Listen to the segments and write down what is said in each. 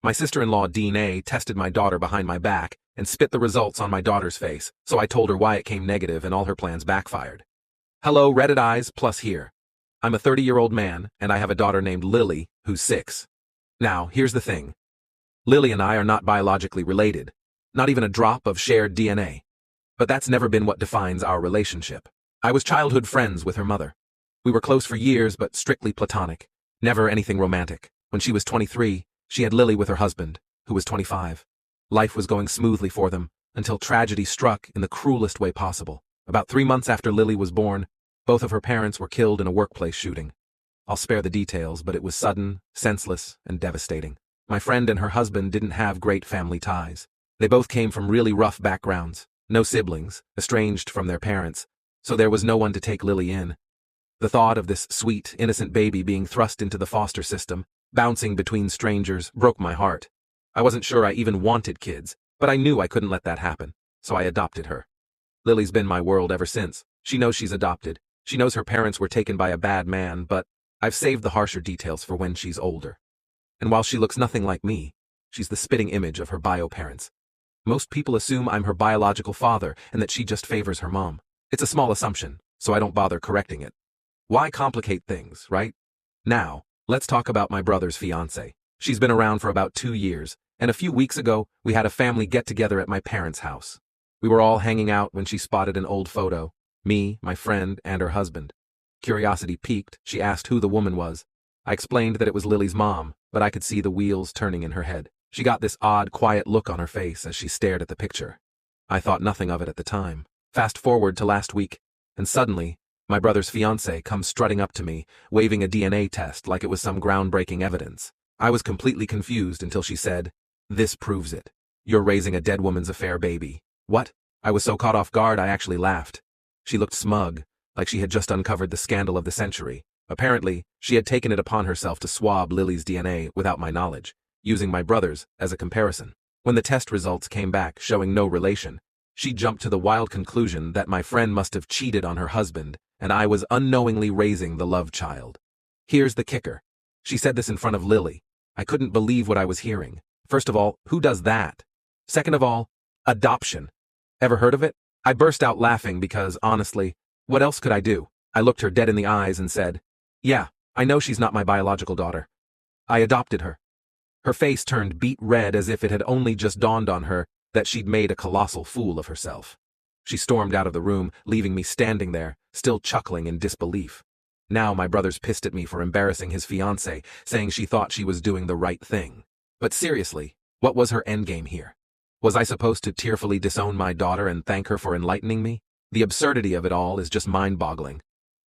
My sister-in-law DNA tested my daughter behind my back and spit the results on my daughter's face, so I told her why it came negative and all her plans backfired. Hello, Reddit eyes, plus here. I'm a 30-year-old man, and I have a daughter named Lily, who's 6. Now, here's the thing. Lily and I are not biologically related, not even a drop of shared DNA. But that's never been what defines our relationship. I was childhood friends with her mother. We were close for years, but strictly platonic. Never anything romantic. When she was 23, she had Lily with her husband, who was 25. Life was going smoothly for them, until tragedy struck in the cruelest way possible. About 3 months after Lily was born, both of her parents were killed in a workplace shooting. I'll spare the details, but it was sudden, senseless, and devastating. My friend and her husband didn't have great family ties. They both came from really rough backgrounds, no siblings, estranged from their parents, so there was no one to take Lily in. The thought of this sweet, innocent baby being thrust into the foster system, bouncing between strangers, broke my heart. I wasn't sure I even wanted kids, but I knew I couldn't let that happen, so I adopted her. Lily's been my world ever since. She knows she's adopted. She knows her parents were taken by a bad man, but I've saved the harsher details for when she's older. And while she looks nothing like me, she's the spitting image of her bio parents. Most people assume I'm her biological father and that she just favors her mom. It's a small assumption, so I don't bother correcting it. Why complicate things, right? Now, let's talk about my brother's fiancée. She's been around for about 2 years, and a few weeks ago, we had a family get-together at my parents' house. We were all hanging out when she spotted an old photo. Me, my friend, and her husband. Curiosity piqued, she asked who the woman was. I explained that it was Lily's mom, but I could see the wheels turning in her head. She got this odd, quiet look on her face as she stared at the picture. I thought nothing of it at the time. Fast forward to last week, and suddenly, my brother's fiancée comes strutting up to me, waving a DNA test like it was some groundbreaking evidence. I was completely confused until she said, "This proves it. You're raising a dead woman's affair baby." What? I was so caught off guard I actually laughed. She looked smug, like she had just uncovered the scandal of the century. Apparently, she had taken it upon herself to swab Lily's DNA without my knowledge, using my brother's as a comparison. When the test results came back showing no relation, she jumped to the wild conclusion that my friend must have cheated on her husband and I was unknowingly raising the love child. Here's the kicker. She said this in front of Lily. I couldn't believe what I was hearing. First of all, who does that? Second of all, adoption. Ever heard of it? I burst out laughing because, honestly, what else could I do? I looked her dead in the eyes and said, "Yeah, I know she's not my biological daughter. I adopted her." Her face turned beet red as if it had only just dawned on her that she'd made a colossal fool of herself. She stormed out of the room, leaving me standing there, still chuckling in disbelief. Now my brother's pissed at me for embarrassing his fiancée, saying she thought she was doing the right thing. But seriously, what was her endgame here? Was I supposed to tearfully disown my daughter and thank her for enlightening me? The absurdity of it all is just mind-boggling.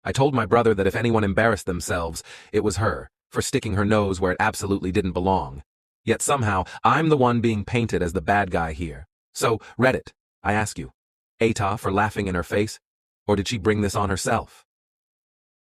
I told my brother that if anyone embarrassed themselves, it was her, for sticking her nose where it absolutely didn't belong. Yet somehow, I'm the one being painted as the bad guy here. So, Reddit, I ask you, ATA for laughing in her face? Or did she bring this on herself?